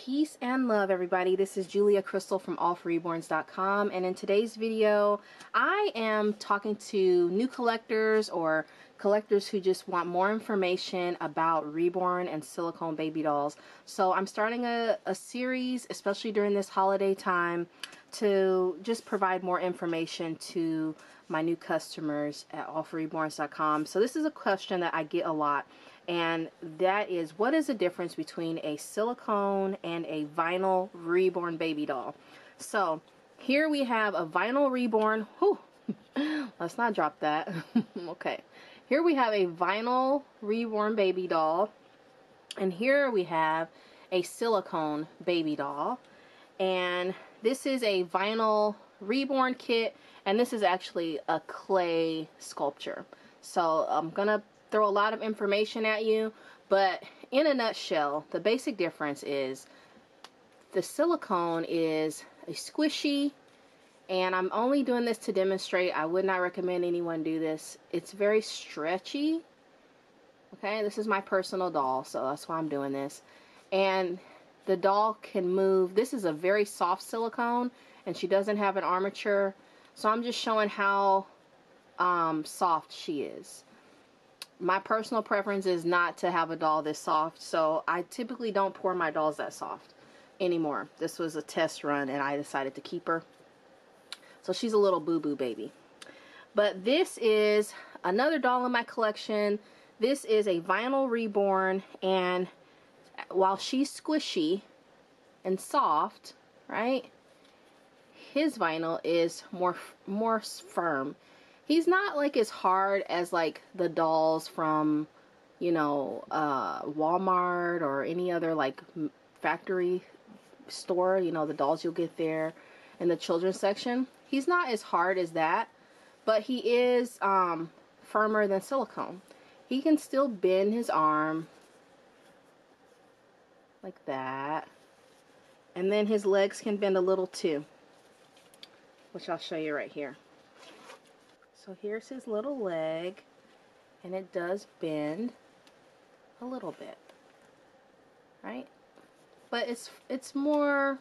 Peace and love, everybody. This is Julia Crystal from allforreborns.com, and in today's video I am talking to new collectors or collectors who just want more information about Reborn and silicone baby dolls. So I'm starting a series, especially during this holiday time, to just provide more information to my new customers at allforreborns.com. So this is a question that I get a lot, and that is, what is the difference between a silicone and a vinyl Reborn baby doll? So here we have a vinyl Reborn. Whew, let's not drop that. Okay, here we have a vinyl Reborn baby doll, and here we have a silicone baby doll. And this is a vinyl Reborn kit, and this is actually a clay sculpture. So I'm gonna throw a lot of information at you, but in a nutshell, the basic difference is the silicone is a squishy, and I'm only doing this to demonstrate. I would not recommend anyone do this. It's very stretchy. Okay, this is my personal doll, so that's why I'm doing this. And the doll can move. This is a very soft silicone, and she doesn't have an armature, so I'm just showing how soft she is. My personal preference is not to have a doll this soft, so I typically don't pour my dolls that soft anymore. This was a test run and I decided to keep her. So she's a little boo-boo baby. But this is another doll in my collection. This is a vinyl Reborn, and while she's squishy and soft, right, his vinyl is more firm. He's not like as hard as like the dolls from, you know, Walmart or any other like factory store, you know, the dolls you'll get there in the children's section. He's not as hard as that, but he is firmer than silicone. He can still bend his arm like that, and then his legs can bend a little too, which I'll show you right here. So here's his little leg, and it does bend a little bit, right? But it's more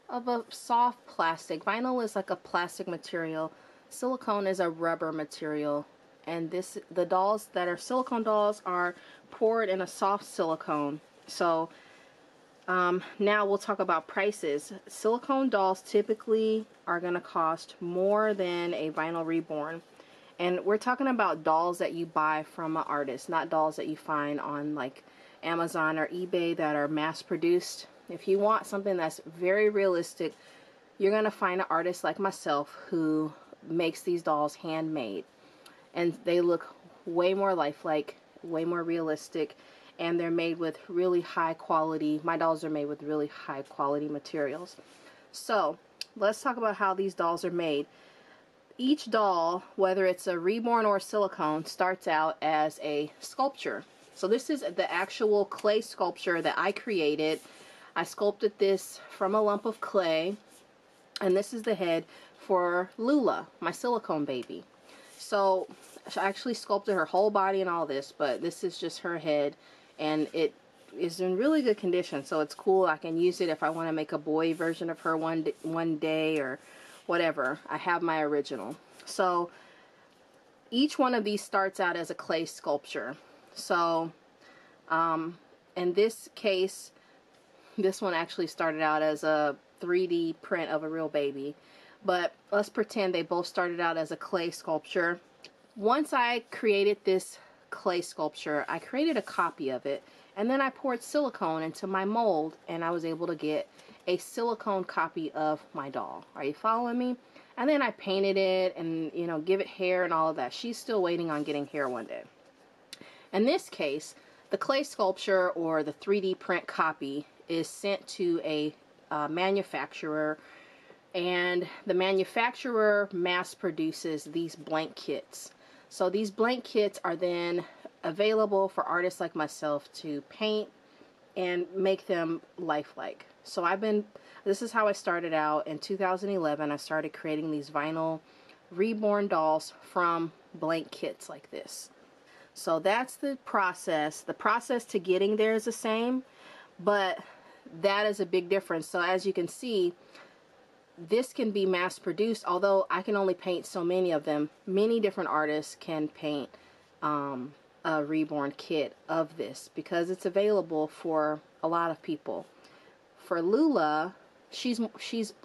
of a soft plastic. Vinyl is like a plastic material. Silicone is a rubber material, and the dolls that are silicone dolls are poured in a soft silicone. So now we'll talk about prices. Silicone dolls typically are going to cost more than a vinyl Reborn. And we're talking about dolls that you buy from an artist, not dolls that you find on like Amazon or eBay that are mass produced. If you want something that's very realistic, you're going to find an artist like myself who makes these dolls handmade. And they look way more lifelike, way more realistic, and they're made with really high quality. My dolls are made with really high quality materials. So let's talk about how these dolls are made. Each doll, whether it's a Reborn or silicone, starts out as a sculpture. So this is the actual clay sculpture that I created. I sculpted this from a lump of clay, and this is the head for Lula, my silicone baby. So I actually sculpted her whole body and all this, but this is just her head, and it is in really good condition, so it's cool. I can use it if I want to make a boy version of her one day or whatever. I have my original. So each one of these starts out as a clay sculpture. So in this case, this one actually started out as a 3D print of a real baby, but let's pretend they both started out as a clay sculpture. Once I created this clay sculpture, I created a copy of it, and then I poured silicone into my mold, and I was able to get a silicone copy of my doll. Are you following me? And then I painted it and, you know, give it hair and all of that. She's still waiting on getting hair one day. In this case, the clay sculpture or the 3D print copy is sent to a manufacturer, and the manufacturer mass produces these blank kits. So these blank kits are then available for artists like myself to paint and make them lifelike. So this is how I started out. In 2011, I started creating these vinyl Reborn dolls from blank kits like this. So that's the process. The process to getting there is the same, but that is a big difference. So as you can see, this can be mass produced, although I can only paint so many of them. Many different artists can paint a Reborn kit of this because it's available for a lot of people. For Lula, she's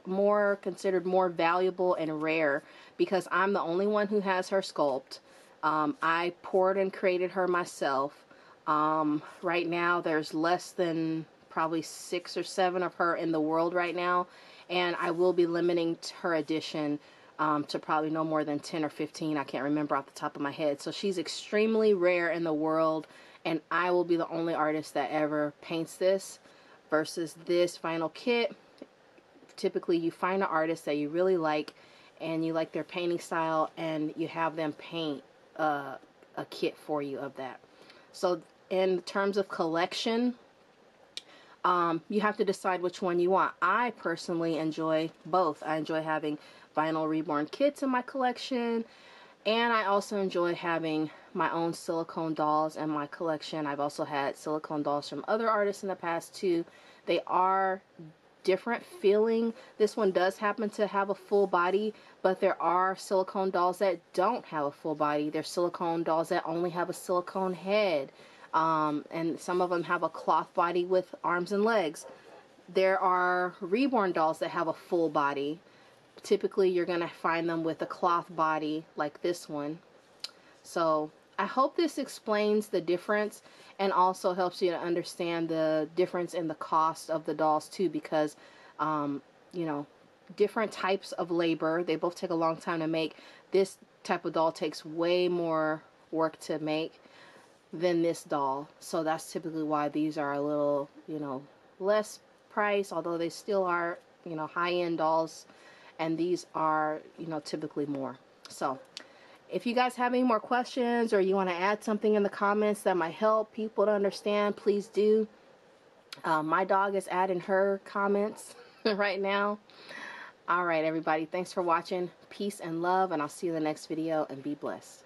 more considered more valuable and rare because I'm the only one who has her sculpt. I poured and created her myself. Right now there's less than probably 6 or 7 of her in the world right now, and I will be limiting her edition to probably no more than 10 or 15. I can't remember off the top of my head. So she's extremely rare in the world, and I will be the only artist that ever paints this. Versus this final kit, typically you find an artist that you really like and you like their painting style, and you have them paint a kit for you of that. So in terms of collection, you have to decide which one you want. I personally enjoy both. I enjoy having vinyl Reborn kits in my collection, and I also enjoy having my own silicone dolls in my collection. I've also had silicone dolls from other artists in the past too. They are different feeling. This one does happen to have a full body, but there are silicone dolls that don't have a full body. There's silicone dolls that only have a silicone head. And some of them have a cloth body with arms and legs. There are Reborn dolls that have a full body. Typically you're going to find them with a cloth body like this one. So I hope this explains the difference and also helps you to understand the difference in the cost of the dolls too, because you know, different types of labor, they both take a long time to make. This type of doll takes way more work to make than this doll, so that's typically why these are a little, you know, less price, although they still are, you know, high-end dolls, and these are, you know, typically more. So if you guys have any more questions or you want to add something in the comments that might help people to understand, please do. My dog is adding her comments right now. All right, everybody, thanks for watching. Peace and love, and I'll see you in the next video, and be blessed.